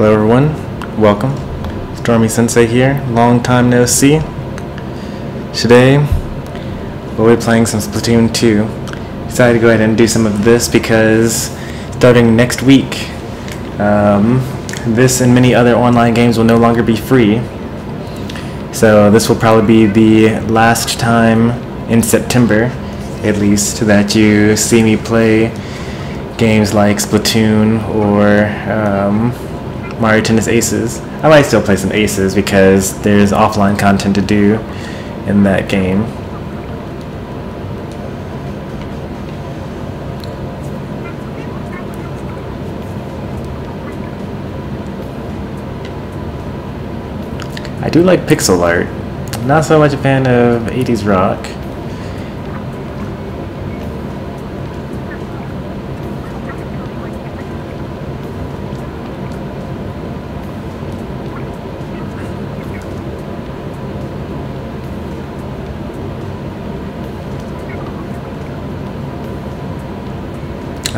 Hello everyone, welcome. Stormy Sensei here, long time no see. Today, we'll be playing some Splatoon 2. Decided to go ahead and do some of this because starting next week, this and many other online games will no longer be free. So this will probably be the last time in September, at least, that you see me play games like Splatoon or Mario Tennis Aces. I might still play some Aces because there's offline content to do in that game. I do like pixel art. I'm not so much a fan of 80s rock.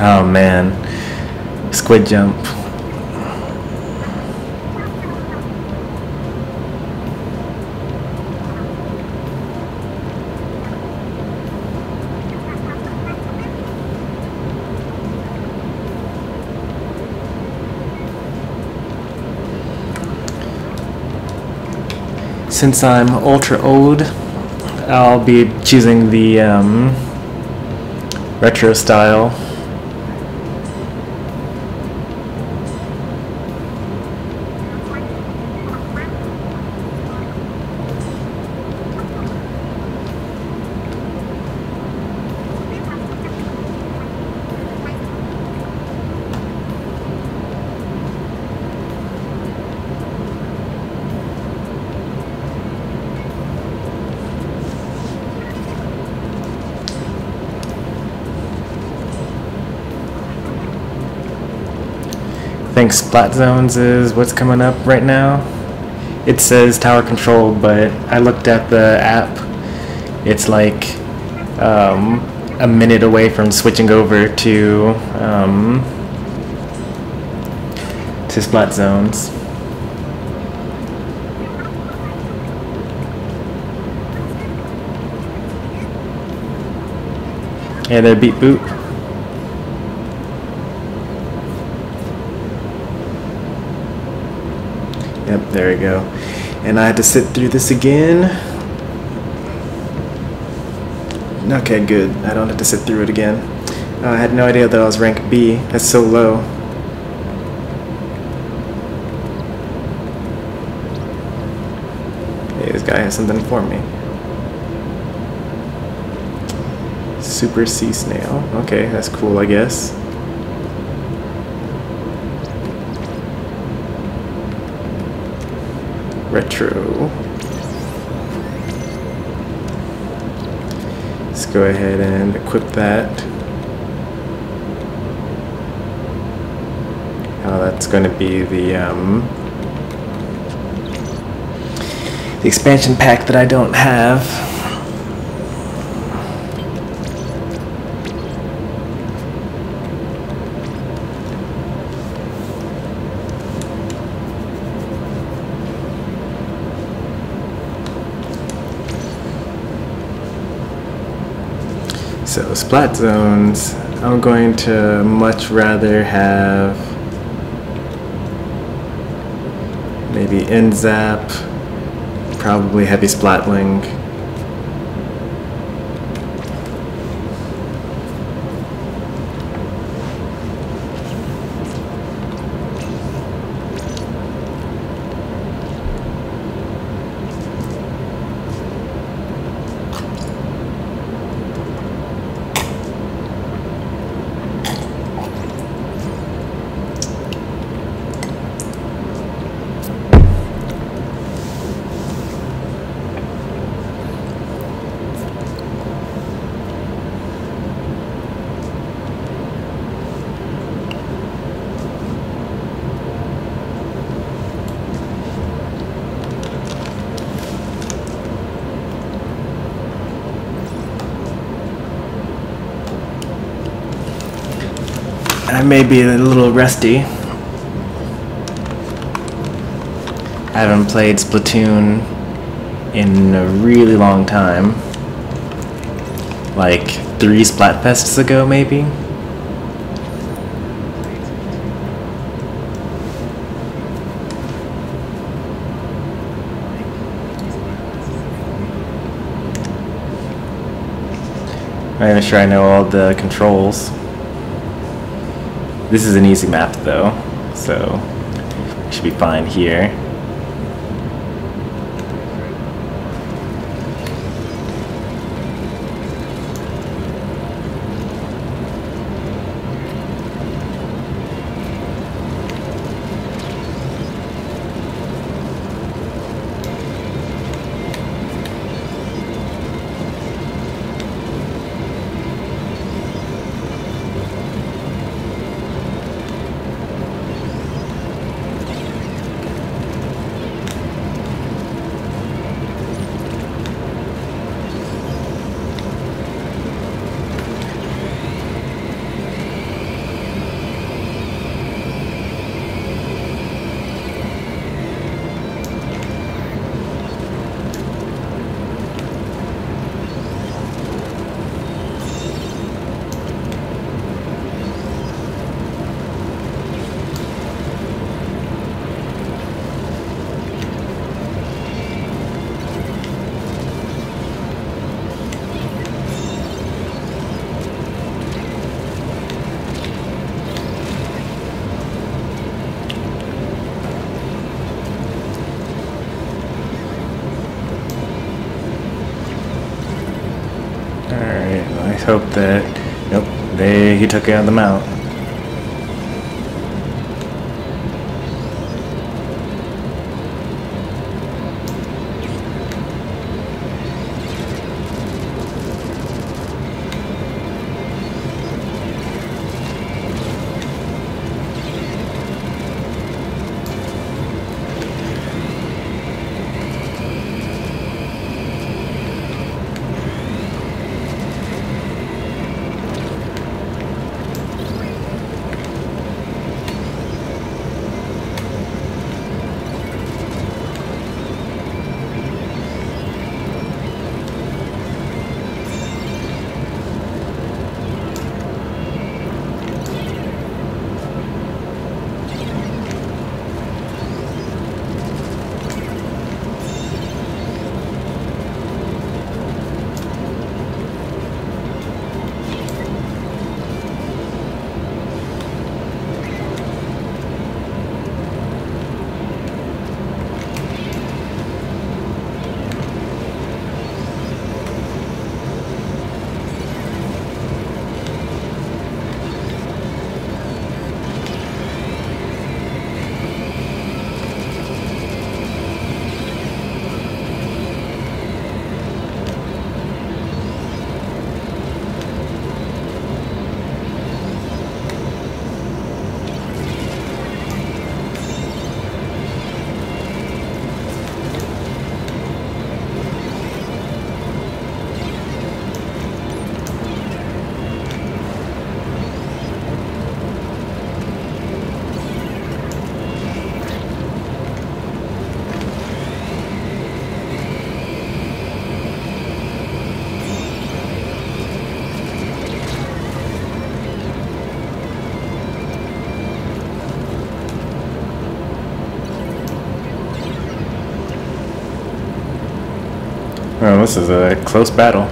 Oh man, squid jump. Since I'm ultra old, I'll be choosing the retro style. I think Splat zones is what's coming up right now. It says tower control, but I looked at the app. It's like a minute away from switching over to Splat zones. Yeah, they're beep boop. Yep, there we go. And I had to sit through this again. Okay, good. I don't have to sit through it again. I had no idea that I was rank B. That's so low. Hey, this guy has something for me. Super sea snail. Okay, that's cool, I guess. Retro. Let's go ahead and equip that. Oh, that's going to be the expansion pack that I don't have. So Splat zones, I'm going to much rather have maybe end zap, probably heavy splatling. I may be a little rusty. haven't played Splatoon in a really long time. Like 3 Splatfests ago, maybe? I'm not even sure I know all the controls. This is an easy map though, so we should be fine here. I hope that... Nope, he took them out. Oh, this is a close battle.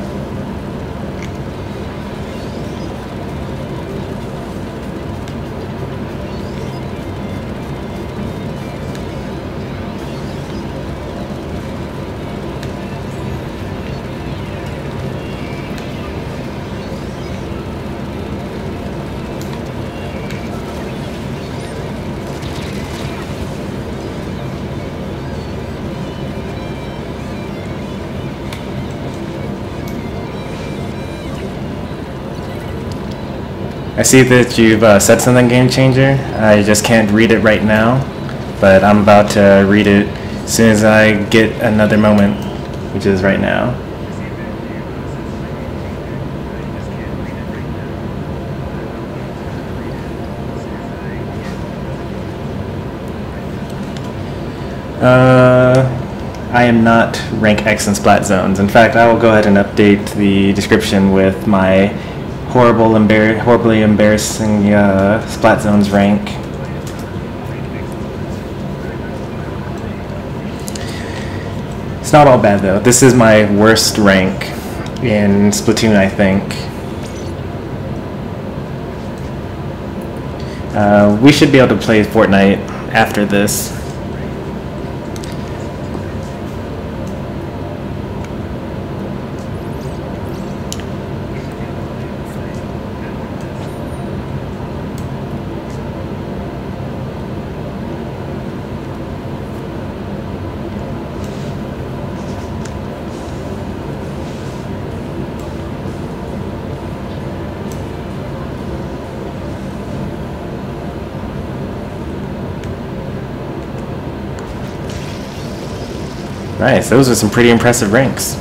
I see that you've said something, Game Changer. I just can't read it right now, but I'm about to read it as soon as I get another moment, which is right now. I am not rank X in Splat zones. In fact, I will go ahead and update the description with my horribly embarrassing Splat zones rank. It's not all bad though. This is my worst rank in Splatoon, I think. We should be able to play Fortnite after this. Nice, those are some pretty impressive ranks.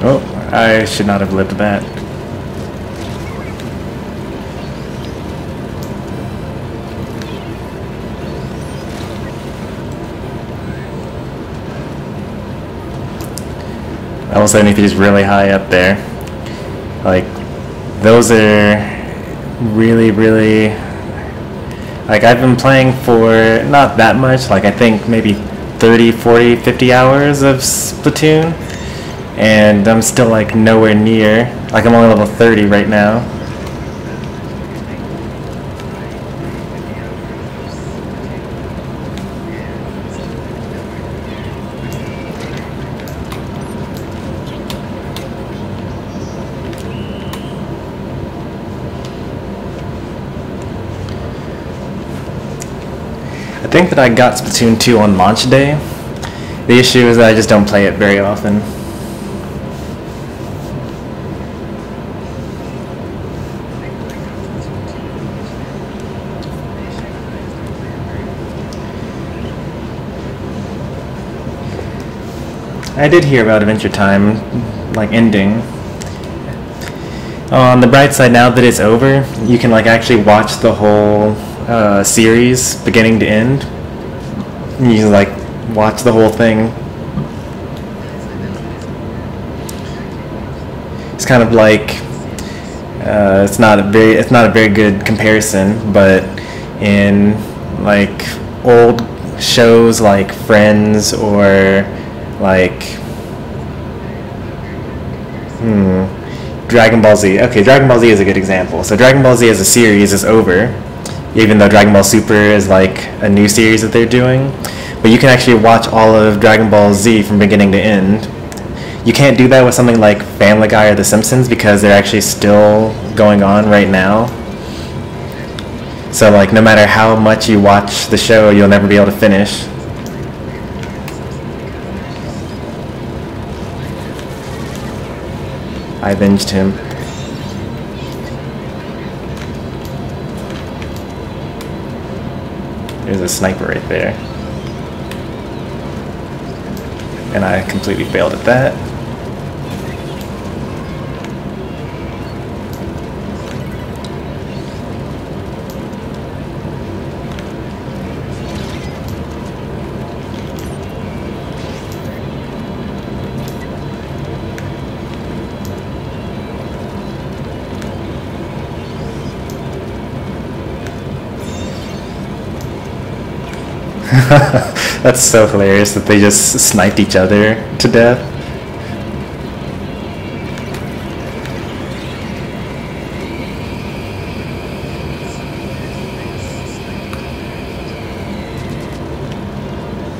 Oh, I should not have lived that. All of a sudden, if he's really high up there, like, those are really, like, I've been playing for not that much, like, I think maybe 30, 40, 50 hours of Splatoon. And I'm still like nowhere near, like I'm only level 30 right now. I think that I got Splatoon 2 on launch day. The issue is that I just don't play it very often. I did hear about Adventure Time, like, ending. On the bright side, now that it's over, you can, like, actually watch the whole series, beginning to end. You can, like, watch the whole thing. It's kind of like, it's not a very good comparison, but in, like, old shows like Friends or like Dragon Ball Z. Okay, Dragon Ball Z is a good example. So Dragon Ball Z as a series is over, even though Dragon Ball Super is like a new series that they're doing. But you can actually watch all of Dragon Ball Z from beginning to end. You can't do that with something like Family Guy or The Simpsons because they're actually still going on right now. So like no matter how much you watch the show, you'll never be able to finish. I avenged him. There's a sniper right there. And I completely failed at that. That's so hilarious that they just sniped each other to death.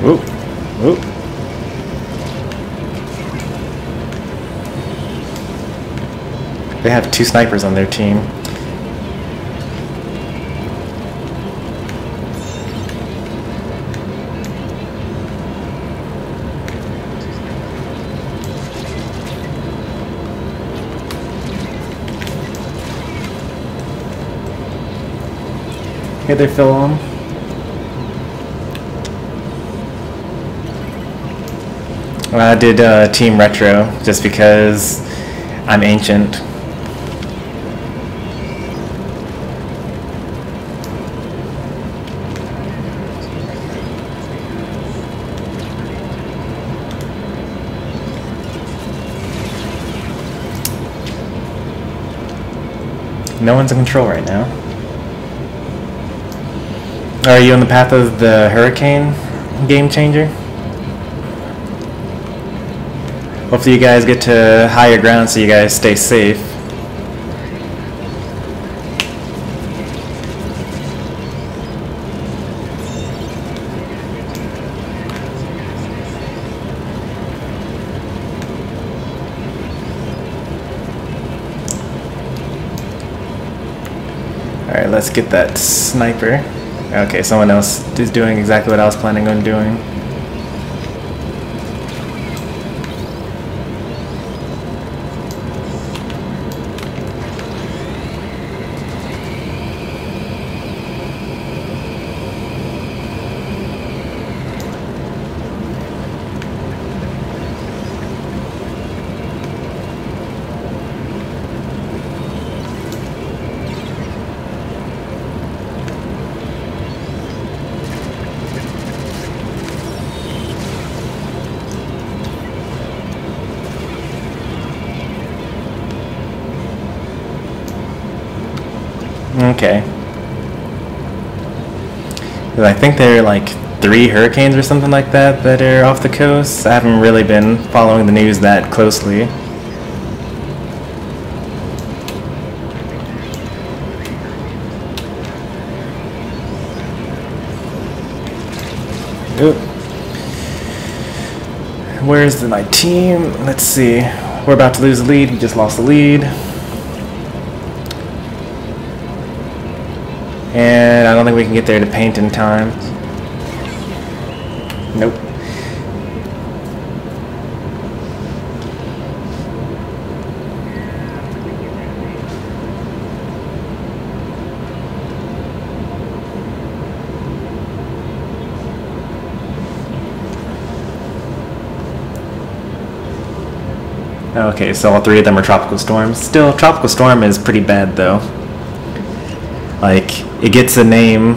Oop, oop. They have 2 snipers on their team. Hey there, Phil. I did Team Retro just because I'm ancient. No one's in control right now. Are you on the path of the Hurricane game changer? Hopefully you guys get to higher ground so you guys stay safe. Alright, let's get that sniper. Okay, someone else is doing exactly what I was planning on doing. Okay. I think there are like 3 hurricanes or something like that that are off the coast. I haven't really been following the news that closely. Oop. Where's my team? Let's see. We're about to lose the lead. We just lost the lead. And I don't think we can get there to paint in time. Nope. Okay, so all 3 of them are tropical storms. Still, tropical storm is pretty bad though. Like, it gets a name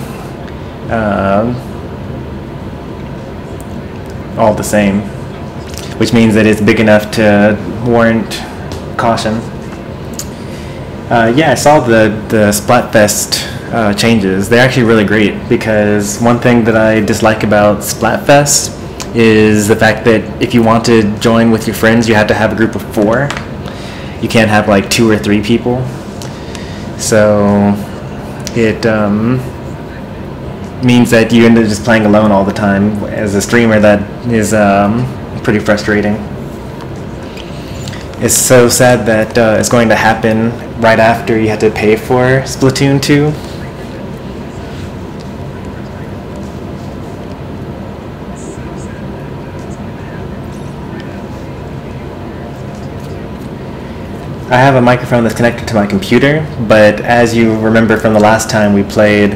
all the same, which means that it's big enough to warrant caution. Yeah, I saw the Splatfest changes. They're actually really great, because one thing that I dislike about Splatfest is the fact that if you want to join with your friends, you have to have a group of 4. You can't have like 2 or 3 people. So it means that you end up just playing alone all the time. As a streamer, that is pretty frustrating. It's so sad that it's going to happen right after you have to pay for Splatoon 2. I have a microphone that's connected to my computer, but as you remember from the last time we played,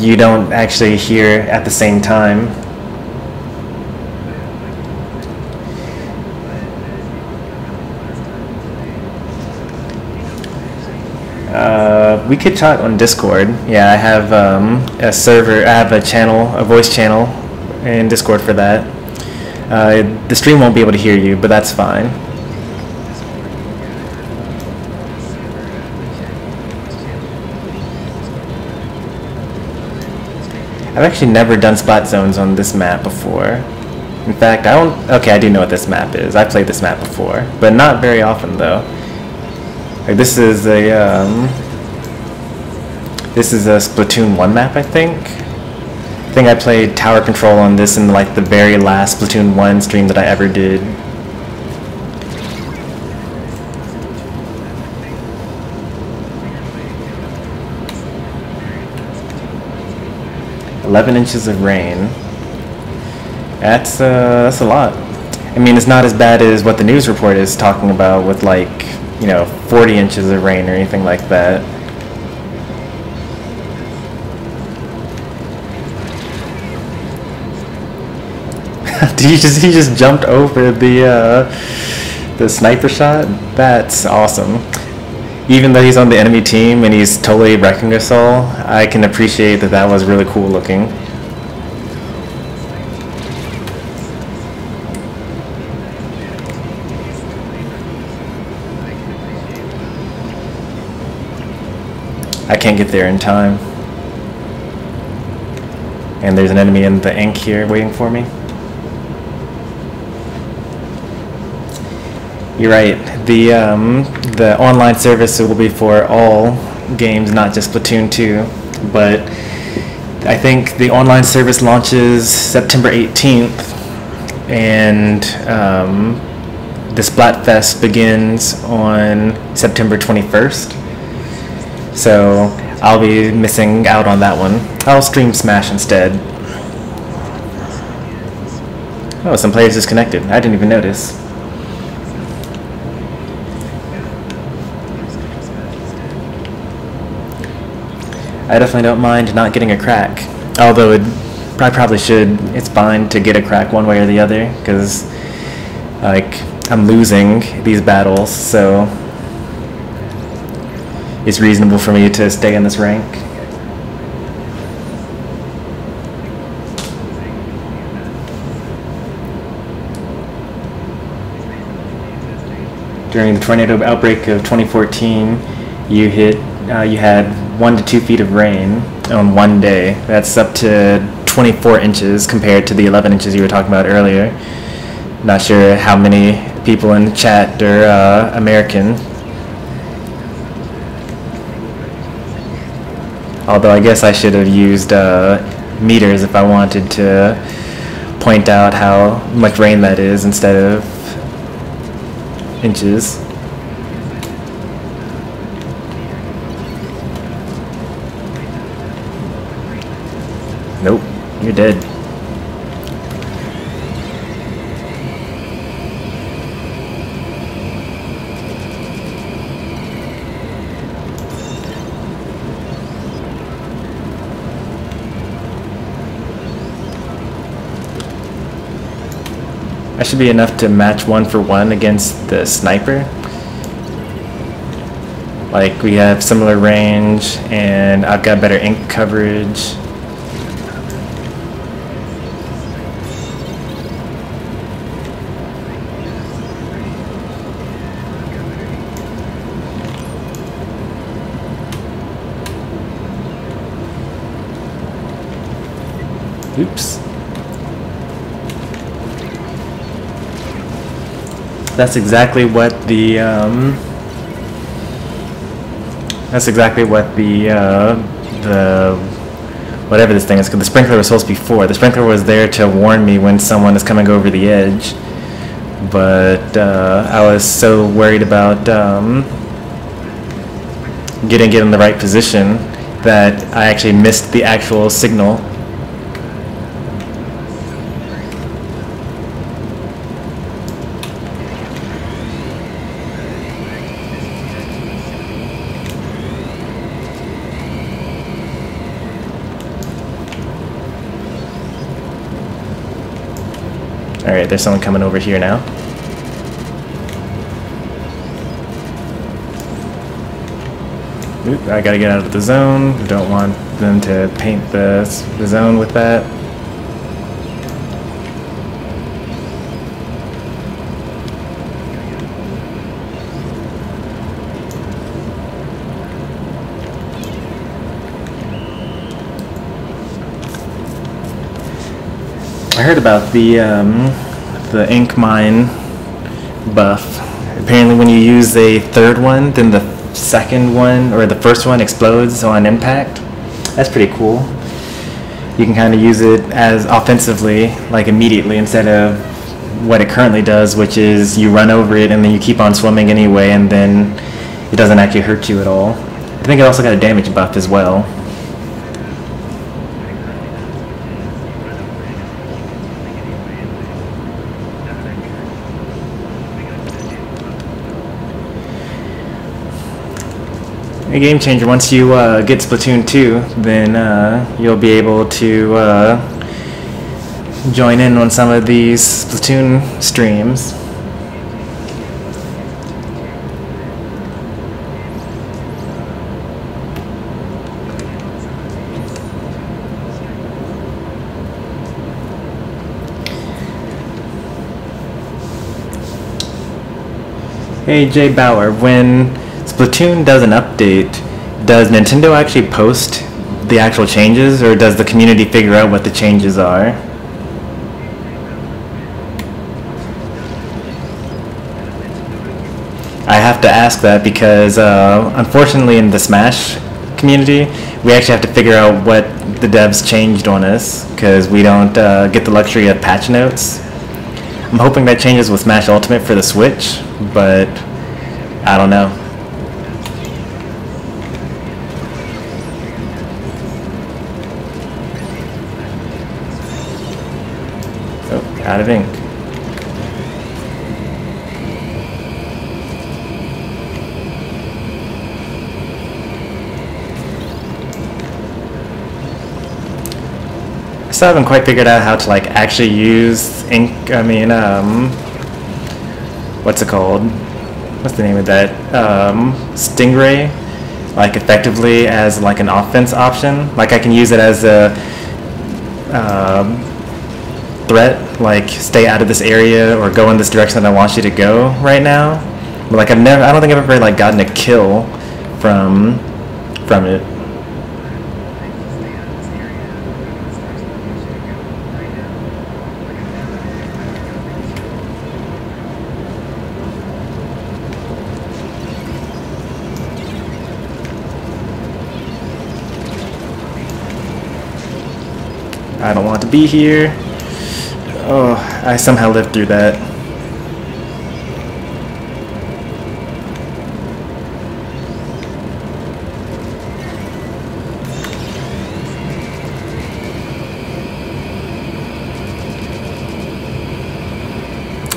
you don't actually hear at the same time. We could chat on Discord. Yeah, I have a server, I have a channel, a voice channel in Discord for that. The stream won't be able to hear you, but that's fine. I've actually never done spot zones on this map before. In fact, I don't... Okay, I do know what this map is. I've played this map before, but not very often though. Like, this is a Splatoon 1 map, I think. I think I played tower control on this in like the very last Splatoon 1 stream that I ever did. $11 inches of rain. That's a lot. I mean, it's not as bad as what the news report is talking about with like, you know, 40 inches of rain or anything like that. he just jumped over the sniper shot? That's awesome. Even though he's on the enemy team and he's totally wrecking us all, I can appreciate that that was really cool looking. I can't get there in time. And there's an enemy in the ink here waiting for me. You're right. The online service will be for all games, not just Splatoon 2. But I think the online service launches September 18th, and the Splatfest begins on September 21st. So I'll be missing out on that one. I'll stream Smash instead. Oh, some players disconnected. I didn't even notice. I definitely don't mind not getting a crack. Although I probably should. It's fine to get a crack one way or the other, because like I'm losing these battles, so it's reasonable for me to stay in this rank. During the tornado outbreak of 2014, you had 1 to 2 feet of rain on one day. That's up to 24 inches compared to the 11 inches you were talking about earlier. Not sure how many people in the chat are American. Although I guess I should have used meters if I wanted to point out how much rain that is instead of inches. Nope, you're dead. That should be enough to match 1-for-1 against the sniper. Like, we have similar range, and I've got better ink coverage. Oops. That's exactly what the whatever this thing is, because the sprinkler was supposed to be for. The sprinkler was there to warn me when someone is coming over the edge, but I was so worried about getting it in the right position that I actually missed the actual signal. Alright, there's someone coming over here now. Oop, I gotta get out of the zone. Don't want them to paint the zone with that. I heard about the ink mine buff. Apparently when you use a third one, then the second one, or the first one, explodes on impact. That's pretty cool. You can kind of use it as offensively, like immediately, instead of what it currently does, which is you run over it and then you keep on swimming anyway, and then it doesn't actually hurt you at all. I think it also got a damage buff as well. A game changer. Once you get Splatoon 2, then you'll be able to join in on some of these Splatoon streams. Hey Jay Bauer, when Splatoon does an update, does Nintendo actually post the actual changes, or does the community figure out what the changes are? I have to ask that because unfortunately in the Smash community, we actually have to figure out what the devs changed on us because we don't get the luxury of patch notes. I'm hoping that changes with Smash Ultimate for the Switch, but I don't know. Oh, out of ink. I still haven't quite figured out how to like actually use ink. What's it called? What's the name of that? Stingray, like effectively as like an offense option. Like I can use it as a threat, like stay out of this area or go in this direction that I want you to go right now. But like I don't think I've ever like gotten a kill from it. I don't want to be here. Oh, I somehow lived through that.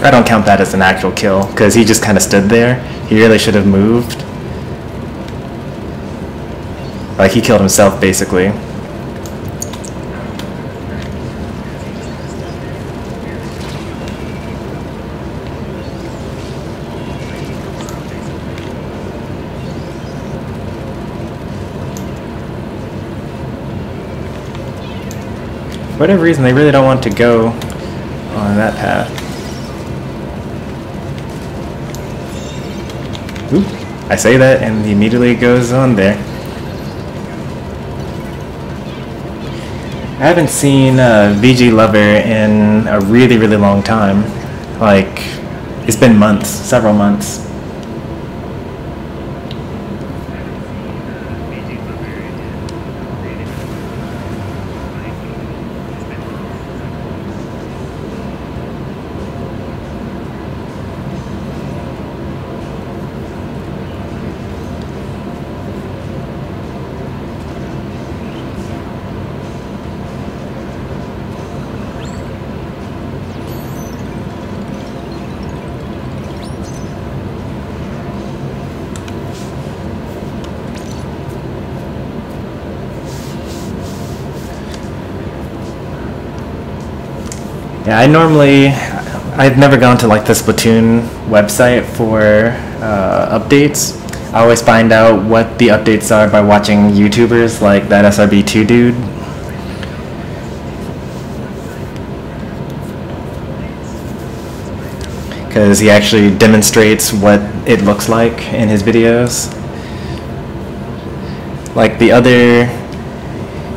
I don't count that as an actual kill, because he just kind of stood there. He really should have moved. Like, he killed himself, basically. For whatever reason, they really don't want to go on that path. Oop, I say that and he immediately goes on there. I haven't seen VG Lover in a really, really long time. Like, it's been months, several months. Yeah, I've never gone to like the Splatoon website for updates. I always find out what the updates are by watching YouTubers like that SRB2 dude. Because he actually demonstrates what it looks like in his videos. Like the other,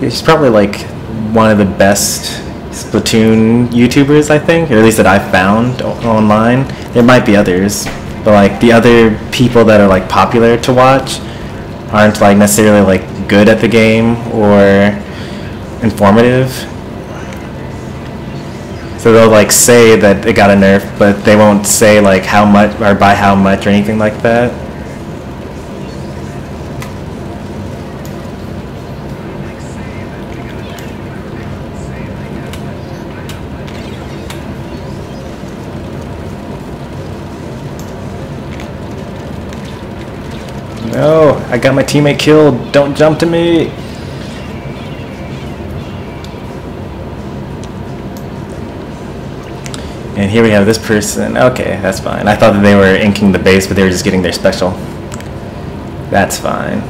he's probably like one of the best Splatoon YouTubers, I think, or at least that I've found online. There might be others, but like the other people that are like popular to watch aren't like necessarily like good at the game or informative. So they'll like say that it got a nerf, but they won't say like how much or by how much or anything like that. No, I got my teammate killed. Don't jump to me. And here we have this person. Okay, that's fine. I thought that they were inking the base, but they were just getting their special. That's fine.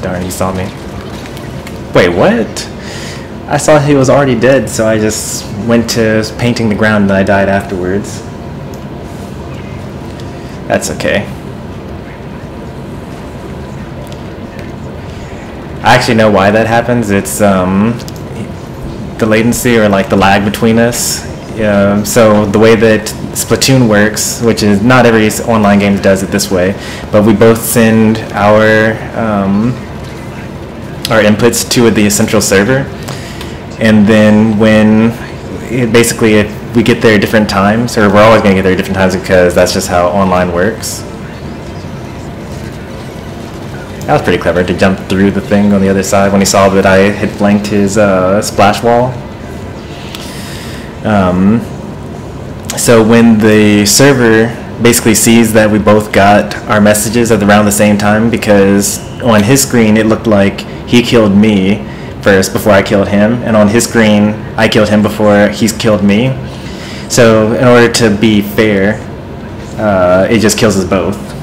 Darn, he saw me. Wait, what? I saw he was already dead, so I just went to painting the ground and I died afterwards. That's okay. I actually know why that happens. It's the latency, or like the lag between us. So the way that Splatoon works, which is not every online game does it this way, but we both send our inputs to the central server. And then when, basically if we get there at different times, or we're always going to get there at different times because that's just how online works. That was pretty clever to jump through the thing on the other side when he saw that I had flanked his splash wall. So when the server basically sees that we both got our messages at around the same time, because on his screen it looked like he killed me first before I killed him, and on his screen I killed him before he's killed me. So in order to be fair, it just kills us both.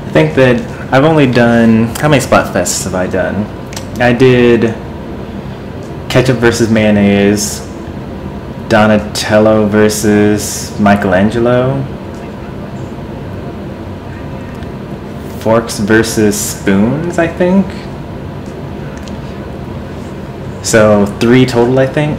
I think that I've only done, how many Splatfests have I done? I did Ketchup versus Mayonnaise, Donatello versus Michelangelo, Forks versus Spoons, I think. So 3 total, I think.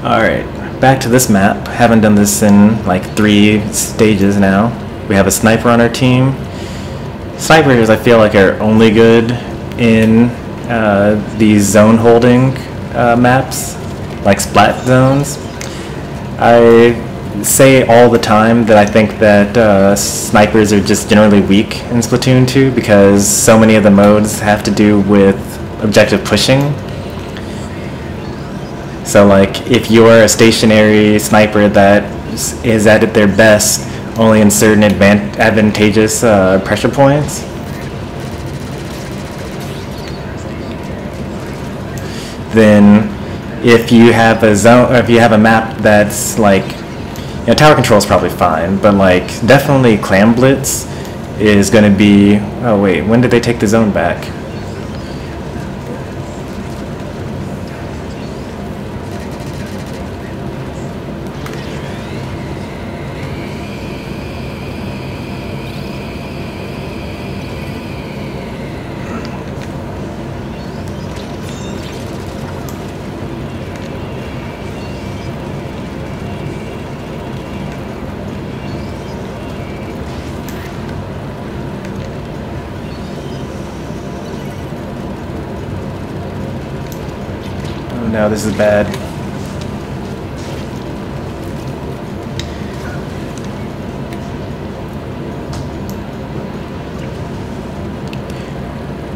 Alright, back to this map. Haven't done this in like 3 stages now. We have a sniper on our team. Snipers, I feel like, are only good in these zone holding maps, like Splat zones. I say all the time that I think that snipers are just generally weak in Splatoon 2 because so many of the modes have to do with objective pushing. So like if you're a stationary sniper that is at their best only in certain advantageous pressure points, then if you have a zone, or if you have a map that's like, you know, tower control is probably fine, but like definitely Clam Blitz is going to be, oh wait, when did they take the zone back? No, this is bad.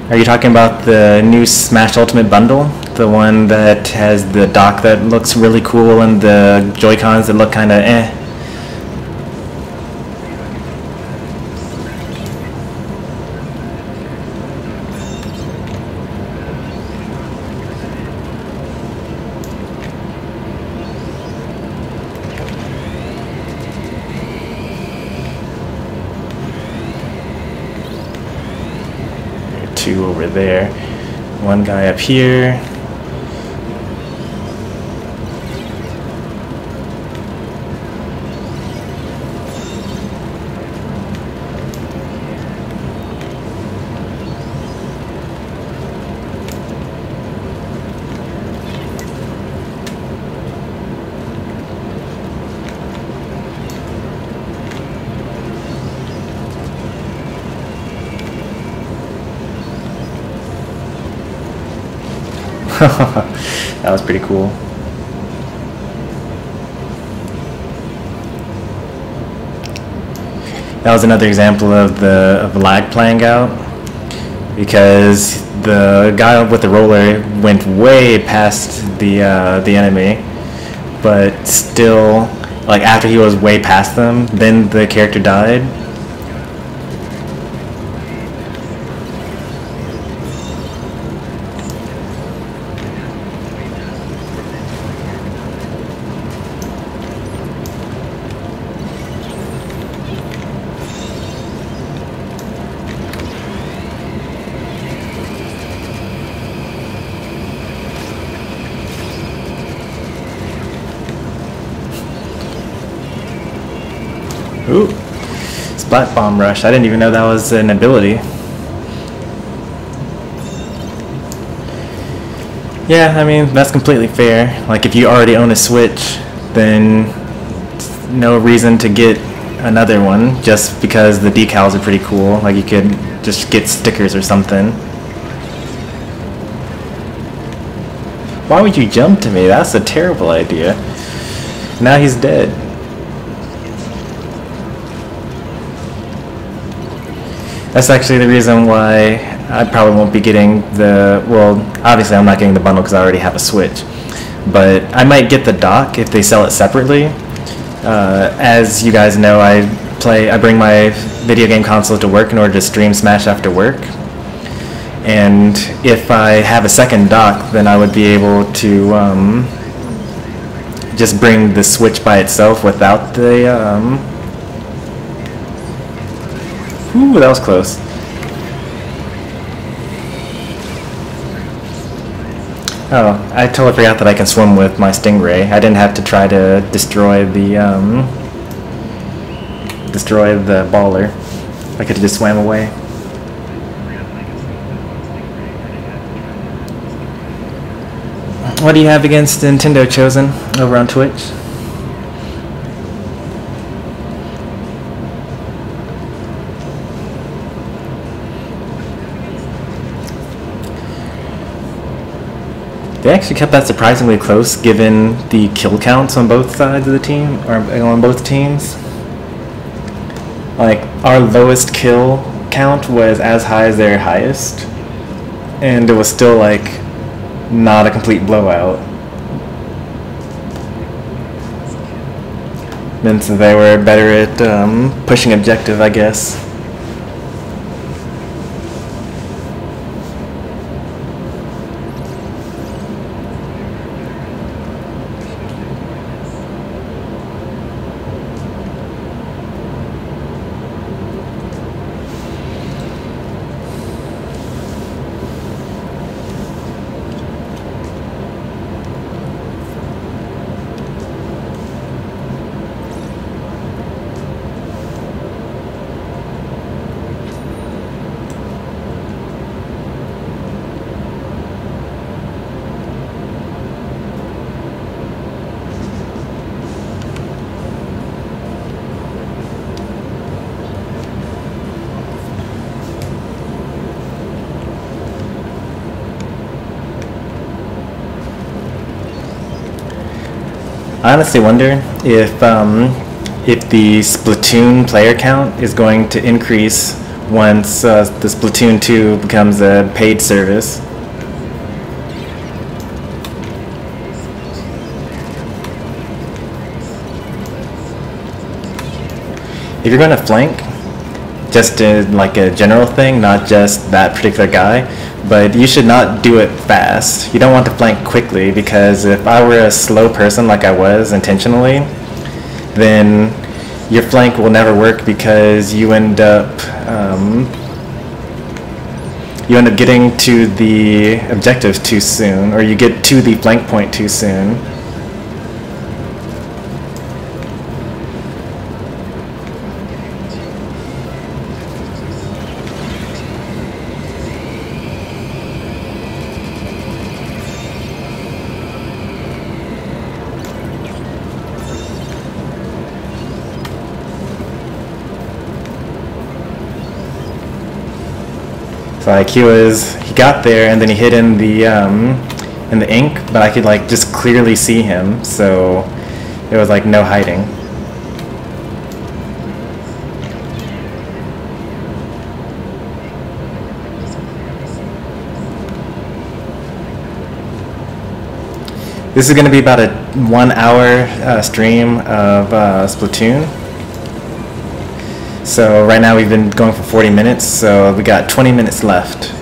Are you talking about the new Smash Ultimate bundle? The one that has the dock that looks really cool and the Joy-Cons that look kinda eh? 2 over there. One guy up here. That was pretty cool. That was another example of the lag playing out, because the guy with the roller went way past the enemy, but still, like after he was way past them, then the character died. Ooh, Splat Bomb Rush. I didn't even know that was an ability. Yeah, I mean, that's completely fair. Like, if you already own a Switch, then no reason to get another one just because the decals are pretty cool. Like, you could just get stickers or something. Why would you jump to me? That's a terrible idea. Now he's dead. That's actually the reason why I probably won't be getting the, well, obviously I'm not getting the bundle because I already have a Switch, but I might get the dock if they sell it separately. As you guys know, I bring my video game console to work in order to stream Smash after work, and if I have a second dock, then I would be able to just bring the Switch by itself without the ooh, that was close. Oh, I totally forgot that I can swim with my Stingray. I didn't have to try to destroy the baller. I could have just swam away. What do you have against Nintendo Chosen over on Twitch? They actually kept that surprisingly close given the kill counts on both sides of the team, or on both teams. Like, our lowest kill count was as high as their highest, and it was still like not a complete blowout. Meant that they were better at pushing objective, I guess. I honestly wonder if the Splatoon player count is going to increase once the Splatoon 2 becomes a paid service. If you're going to flank, just like a general thing, not just that particular guy, but you should not do it fast. You don't want to flank quickly, because if I were a slow person like I was intentionally, then your flank will never work because you end up you end up getting to the objective too soon, or you get to the flank point too soon. So like he got there and then he hid in the ink, but I could like just clearly see him, so it was like no hiding. This is going to be about a 1 hour stream of Splatoon. So right now we've been going for 40 minutes, so we got 20 minutes left.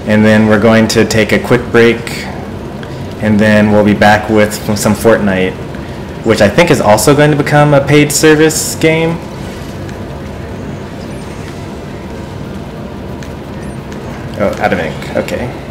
And then we're going to take a quick break, and then we'll be back with some Fortnite, which I think is also going to become a paid service game. Oh, out of ink, okay.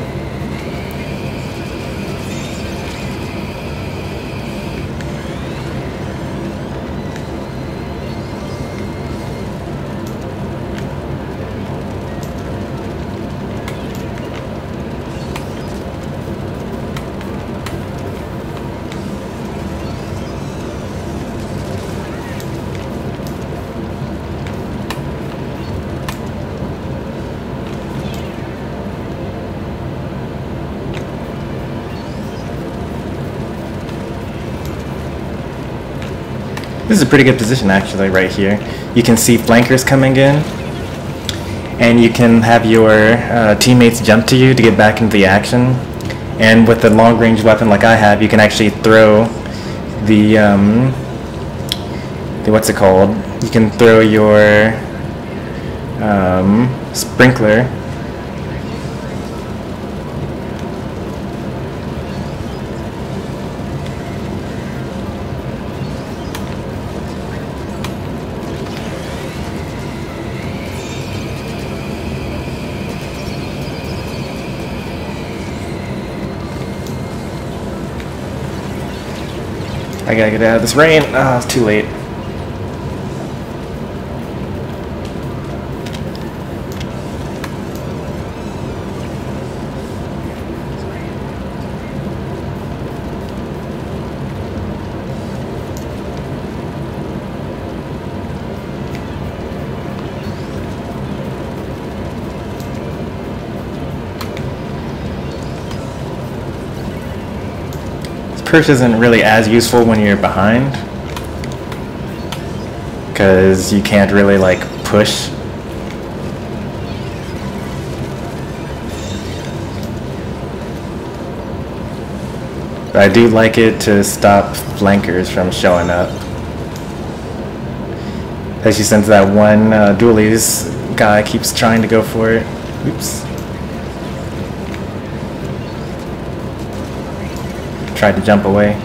This is a pretty good position actually right here. You can see flankers coming in, and you can have your teammates jump to you to get back into the action. And with the long range weapon like I have, you can actually throw the what's it called? You can throw your sprinkler. I gotta get out of this rain. Ah, it's too late. Perch isn't really as useful when you're behind, because you can't really like push. But I do like it to stop flankers from showing up, especially since that one dualies guy keeps trying to go for it. Oops. Tried to jump away.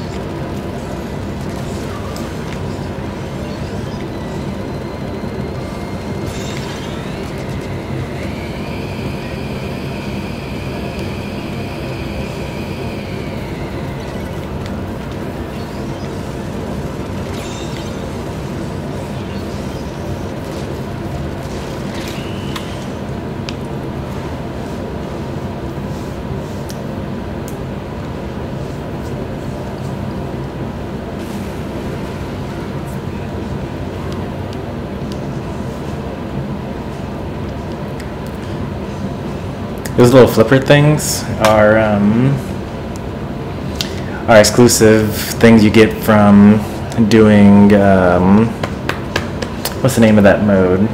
Those little flipper things are exclusive things you get from doing what's the name of that mode?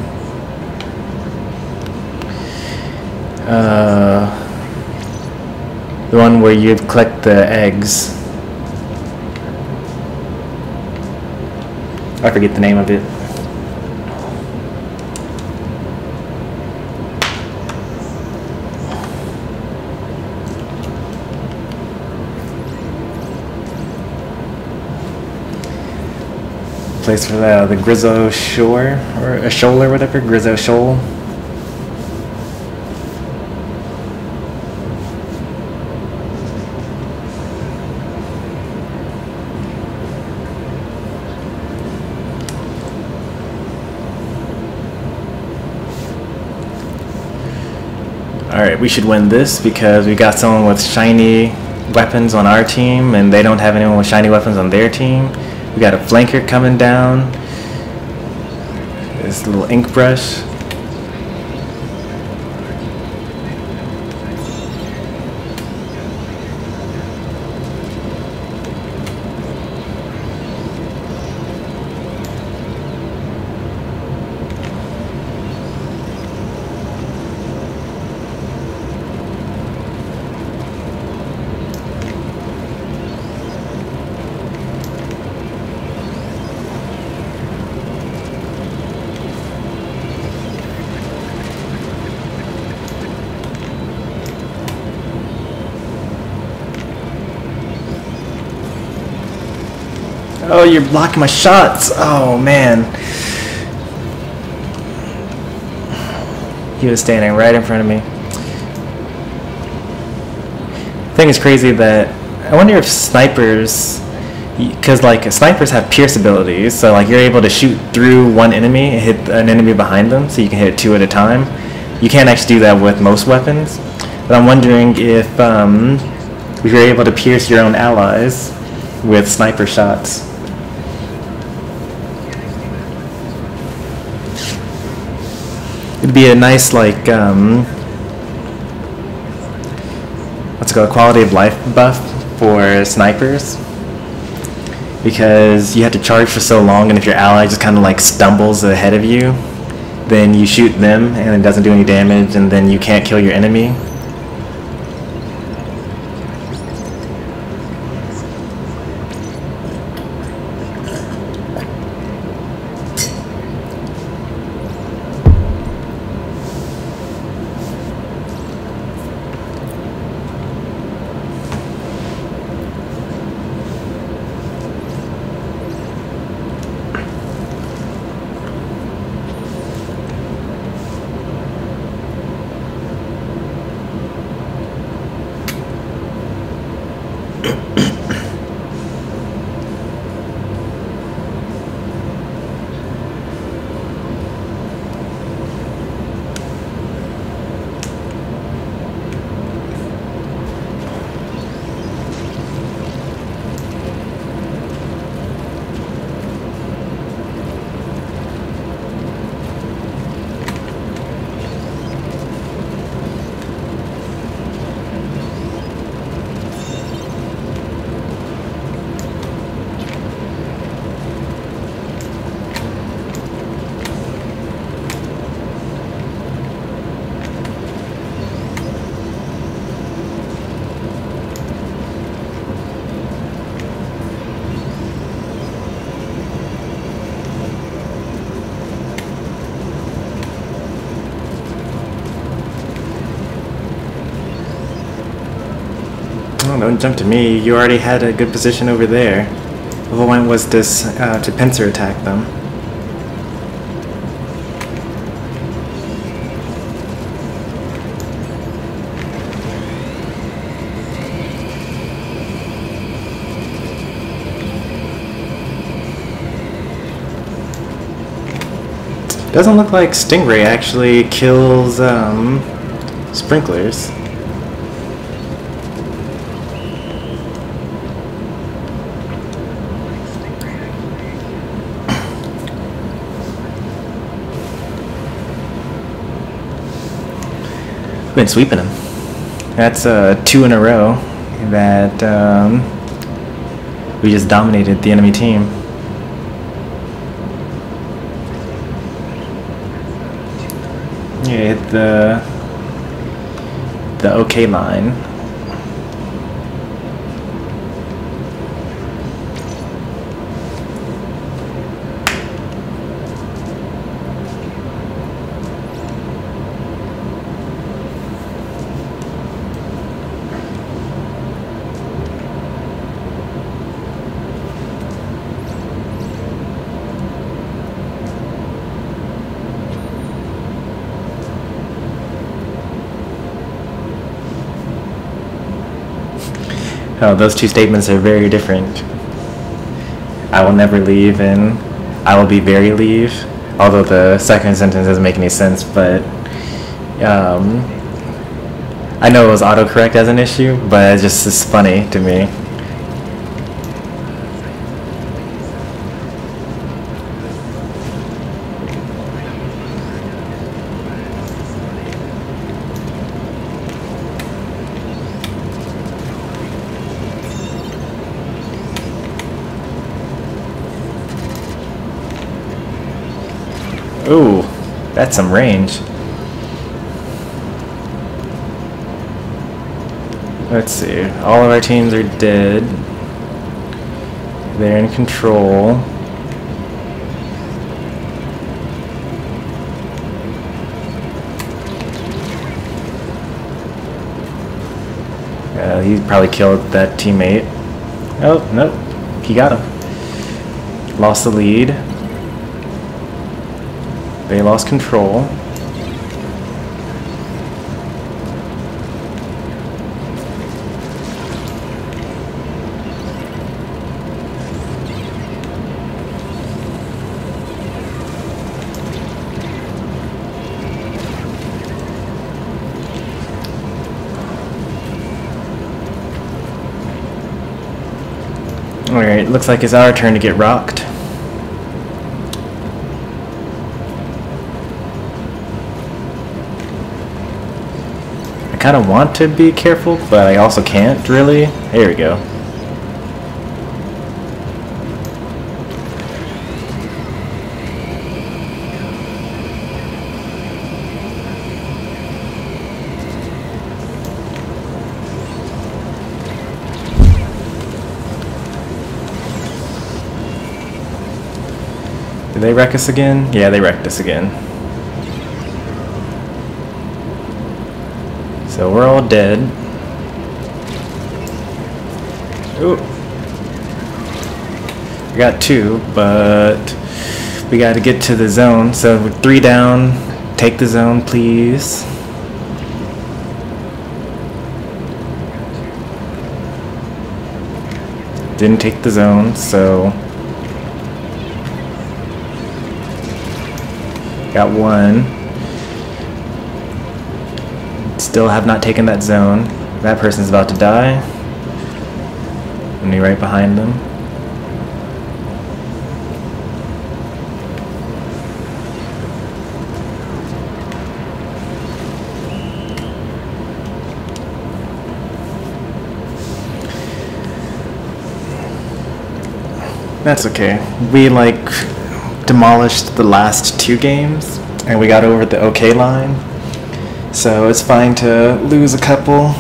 The one where you collect the eggs. I forget the name of it. Place for the Grizzle Shore, or a shoal or whatever, Grizzle Shoal. Alright, we should win this because we got someone with shiny weapons on our team and they don't have anyone with shiny weapons on their team. We got a flanker coming down. This little ink brush. Oh, you're blocking my shots. Oh, man. He was standing right in front of me. I think it's crazy that I wonder if snipers, because like snipers have pierce abilities, so like you're able to shoot through one enemy and hit an enemy behind them, so you can hit 2 at a time. You can't actually do that with most weapons, but I'm wondering if you're able to pierce your own allies with sniper shots. It'd be a nice, like, what's it called, quality of life buff for snipers, because you have to charge for so long, and if your ally just kind of like stumbles ahead of you, then you shoot them and it doesn't do any damage, and then you can't kill your enemy. Oh, don't jump to me. You already had a good position over there. The whole point was this to pincer attack them. Doesn't look like Stingray actually kills sprinklers. Been sweeping him. That's 2 in a row that we just dominated the enemy team. Yeah, hit the OK line. Oh, those two statements are very different. I will never leave and I will be very leave. Although the second sentence doesn't make any sense, but I know it was autocorrect as an issue, but it's just funny to me. Ooh, that's some range. Let's see. All of our teams are dead. They're in control. He probably killed that teammate. Oh, nope. He got him. Lost the lead. They lost control. Alright, looks like it's our turn to get rocked. I kind of want to be careful, but I also can't really. Here we go. Did they wreck us again? Yeah, they wrecked us again. So we're all dead. Ooh. We got 2, but we got to get to the zone. So with 3 down, take the zone, please. Didn't take the zone, so got 1. Still have not taken that zone. That person's about to die. And me right behind them. That's okay. We like demolished the last 2 games and we got over the OK line. So it's fine to lose a couple.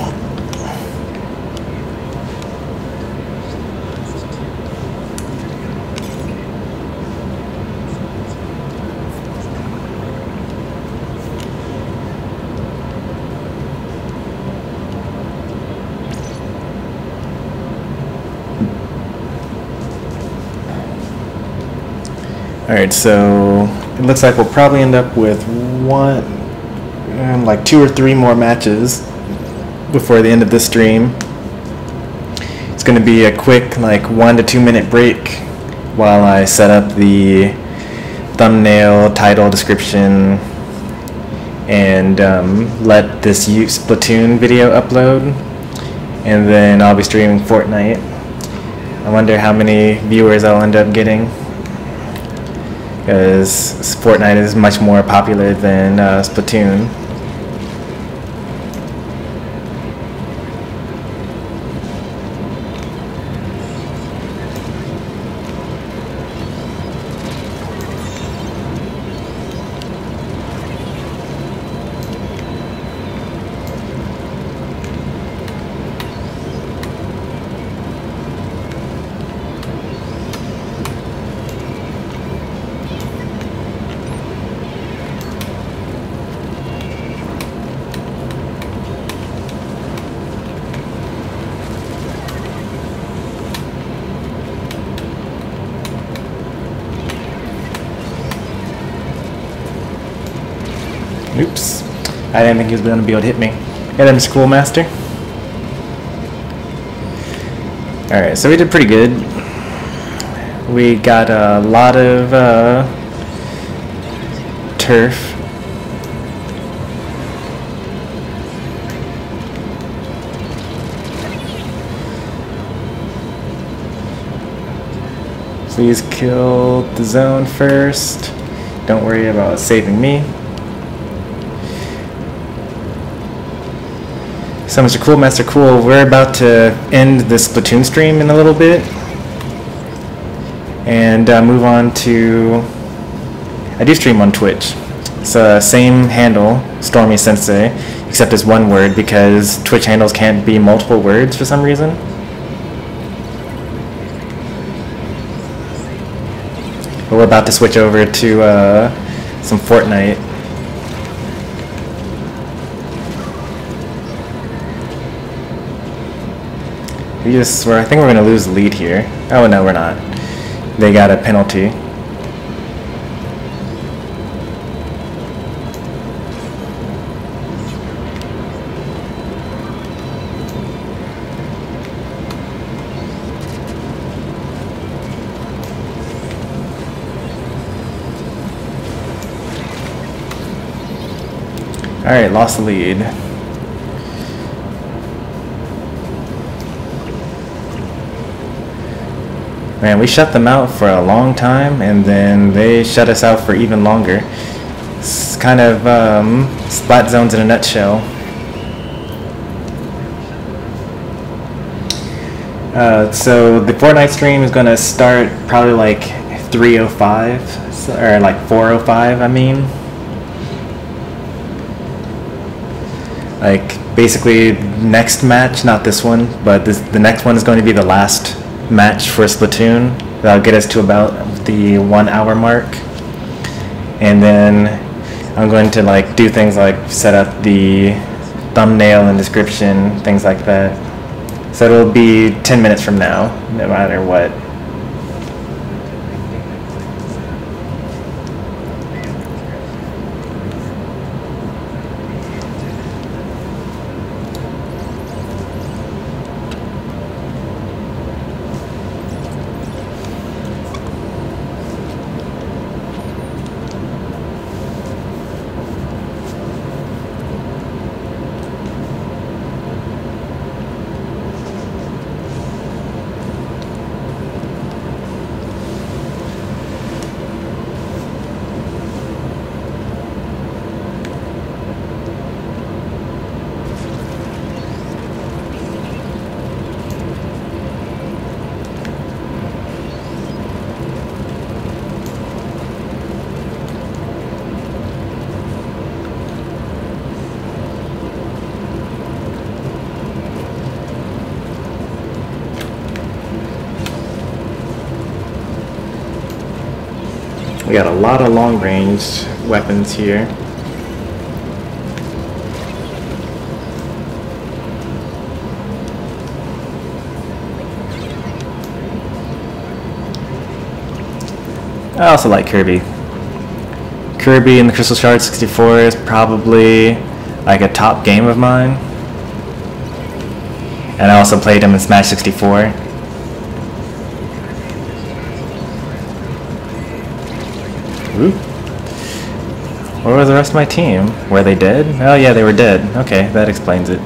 Alright, so it looks like we'll probably end up with like 2 or 3 more matches before the end of this stream. It's going to be a quick like 1 to 2 minute break while I set up the thumbnail, title, description, and let this Splatoon video upload, and then I'll be streaming Fortnite. I wonder how many viewers I'll end up getting, because Fortnite is much more popular than Splatoon. Oops. I didn't think he was going to be able to hit me. Hey there, Mr. Cool Master. Alright, so we did pretty good. We got a lot of turf. Please kill the zone first. Don't worry about saving me. So Mr. Cool, Master Cool, we're about to end the Splatoon stream in a little bit. And move on to... I do stream on Twitch. It's the same handle, Stormy Sensei, except it's one word because Twitch handles can't be multiple words for some reason. But we're about to switch over to some Fortnite. I think we're going to lose the lead here. Oh no, we're not. They got a penalty. Alright, lost the lead. Man, we shut them out for a long time, and then they shut us out for even longer. It's kind of Splat zones in a nutshell. So the Fortnite stream is going to start probably like 3:05, or like 4:05, I mean. Like, basically, next match, not this one, but the next one is going to be the last match for Splatoon. That'll get us to about the 1 hour mark. And then I'm going to like do things like set up the thumbnail and description, things like that. So it'll be 10 minutes from now, no matter what. We got a lot of long-range weapons here. I also like Kirby. Kirby and the Crystal Shard 64 is probably like a top game of mine. And I also played him in Smash 64. Ooh. Where was the rest of my team? Were they dead? Oh yeah, they were dead. Okay, that explains it.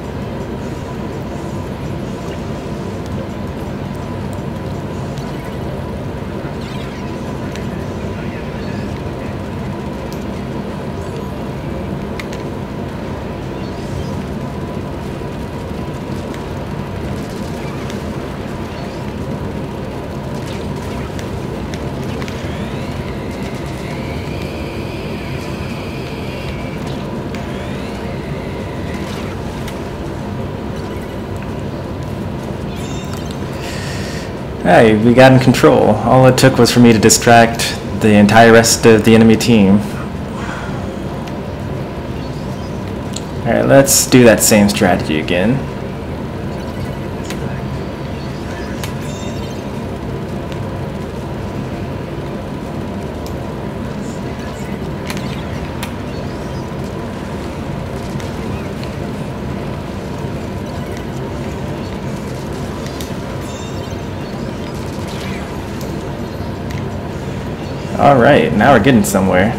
Hey, we got in control. All it took was for me to distract the entire rest of the enemy team. Alright, let's do that same strategy again. Alright, now we're getting somewhere.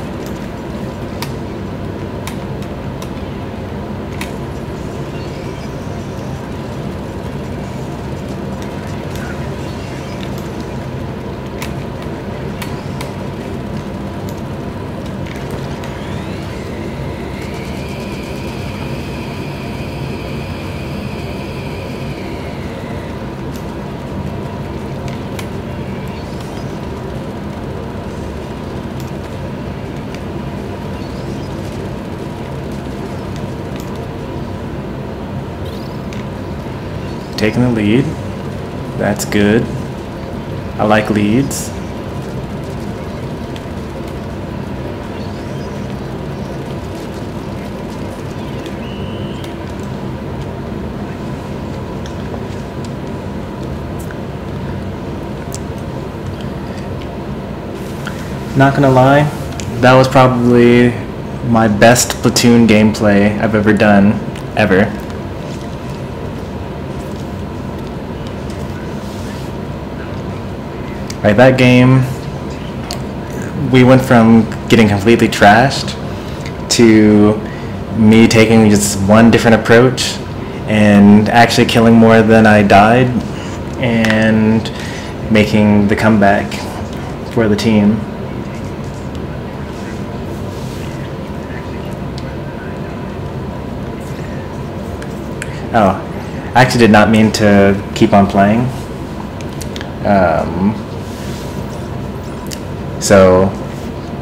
taking the lead. That's good. I like leads. Not gonna lie, that was probably my best Splatoon gameplay I've ever done, ever. Right, that game, we went from getting completely trashed to me taking just one different approach and actually killing more than I died and making the comeback for the team. Oh, I actually did not mean to keep on playing. So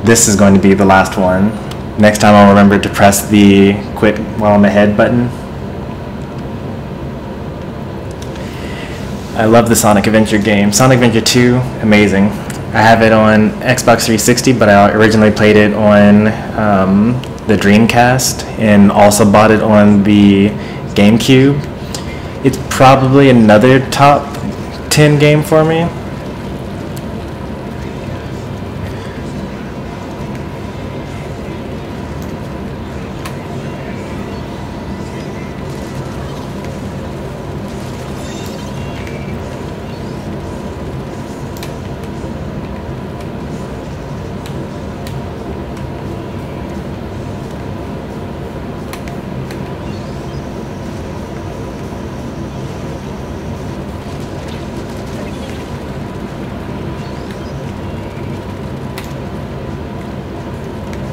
this is going to be the last one. Next time I'll remember to press the quit while I'm ahead button. I love the Sonic Adventure game. Sonic Adventure 2, amazing. I have it on Xbox 360, but I originally played it on the Dreamcast and also bought it on the GameCube. It's probably another top 10 game for me.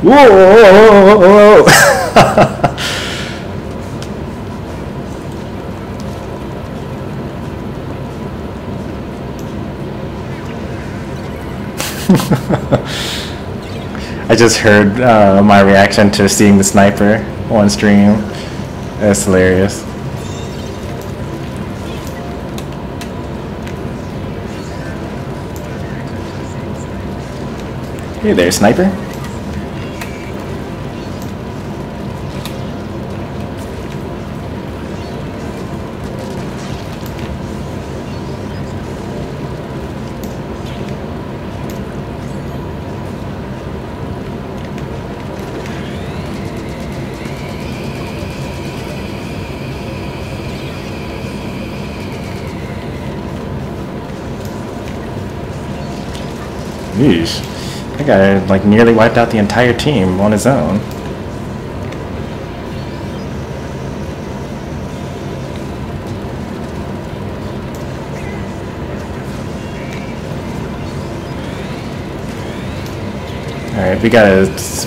Whoa! Whoa, whoa, whoa. I just heard my reaction to seeing the sniper on stream. That's hilarious. Hey there, sniper. Yeesh. That guy like nearly wiped out the entire team on his own. Alright, we gotta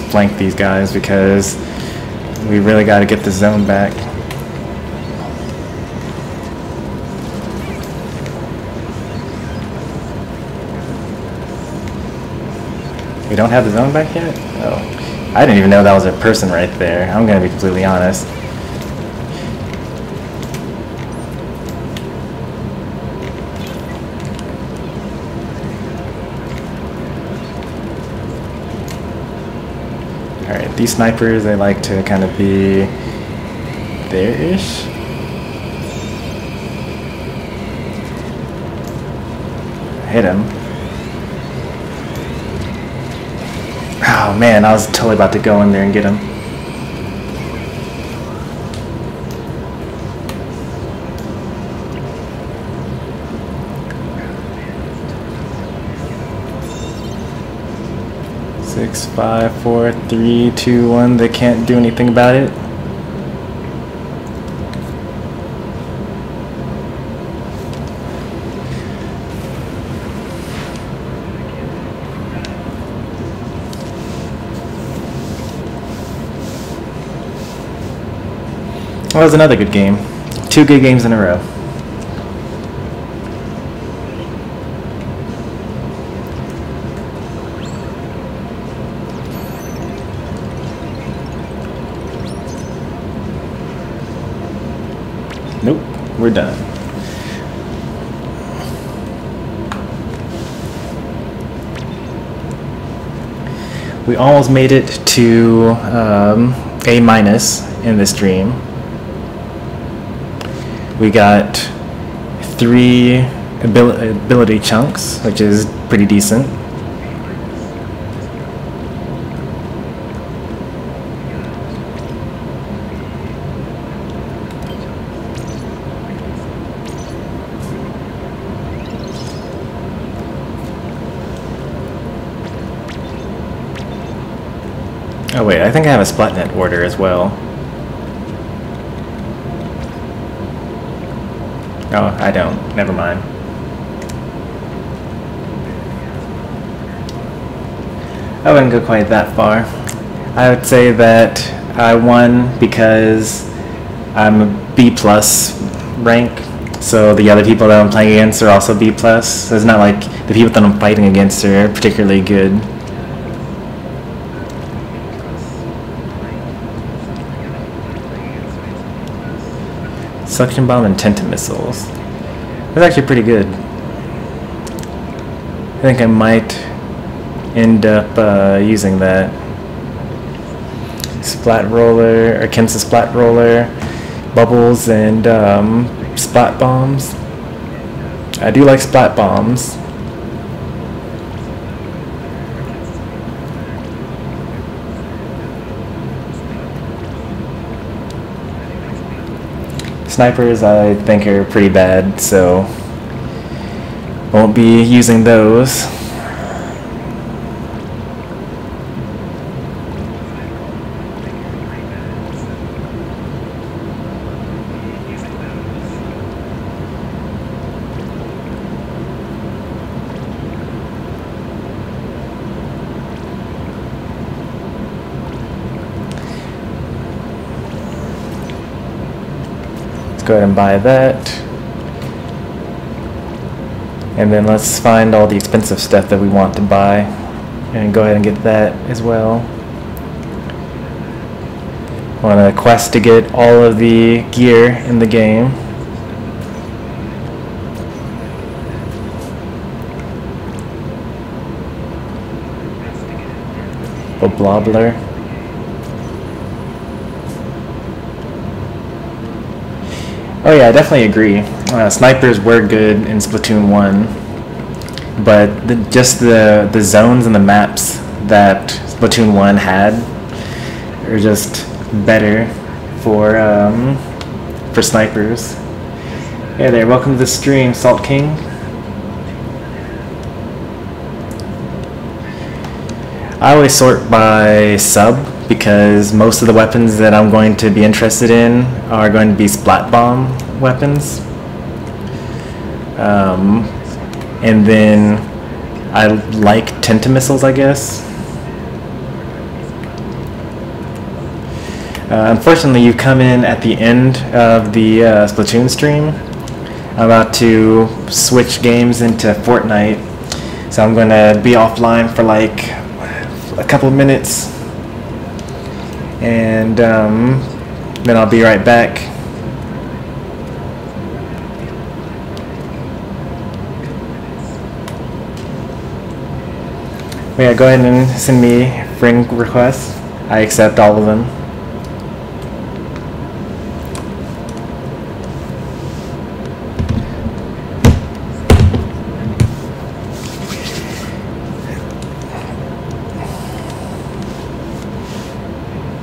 flank these guys because we really gotta get the zone back. We don't have the zone back yet? Oh. I didn't even know that was a person right there. I'm gonna be completely honest. Alright, these snipers, they like to kind of be there-ish. Hit him. Oh man, I was totally about to go in there and get him. Six, 5, 4, 3, 2, 1. They can't do anything about it. Well, that was another good game. 2 good games in a row. Nope, we're done. We almost made it to A minus in this dream. We got 3 ability chunks, which is pretty decent. Oh wait, I think I have a Splat2n order as well. Oh, I don't. Never mind. I wouldn't go quite that far. I would say that I won because I'm a B+ rank, so the other people that I'm playing against are also B+. So it's not like the people that I'm fighting against are particularly good. Suction bomb and Tenta missiles. That's actually pretty good. I think I might end up using that. Splat roller, or Kensa splat roller, bubbles, and splat bombs. I do like splat bombs. Snipers I think are pretty bad, so won't be using those. Go ahead and buy that, and then let's find all the expensive stuff that we want to buy and go ahead and get that as well. I want to quest to get all of the gear in the game. A blobbler. Oh yeah, I definitely agree. Snipers were good in Splatoon 1, but just the zones and the maps that Splatoon 1 had are just better for snipers. Hey there, welcome to the stream, Salt King. I always sort by sub, because most of the weapons that I'm going to be interested in are going to be splat bomb weapons. And then I like Tenta missiles, I guess. Unfortunately, you come in at the end of the Splatoon stream. I'm about to switch games into Fortnite, so I'm going to be offline for like a couple of minutes. And then I'll be right back. Yeah, go ahead and send me friend requests. I accept all of them.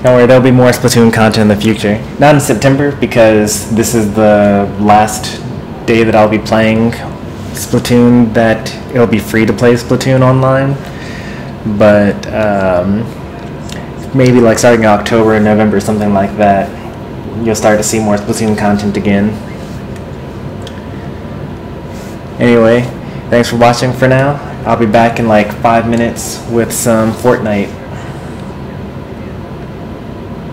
Don't worry, there'll be more Splatoon content in the future. Not in September, because this is the last day that I'll be playing Splatoon, that it'll be free to play Splatoon online. But maybe like starting in October and November, something like that, you'll start to see more Splatoon content again. Anyway, thanks for watching for now. I'll be back in like 5 minutes with some Fortnite.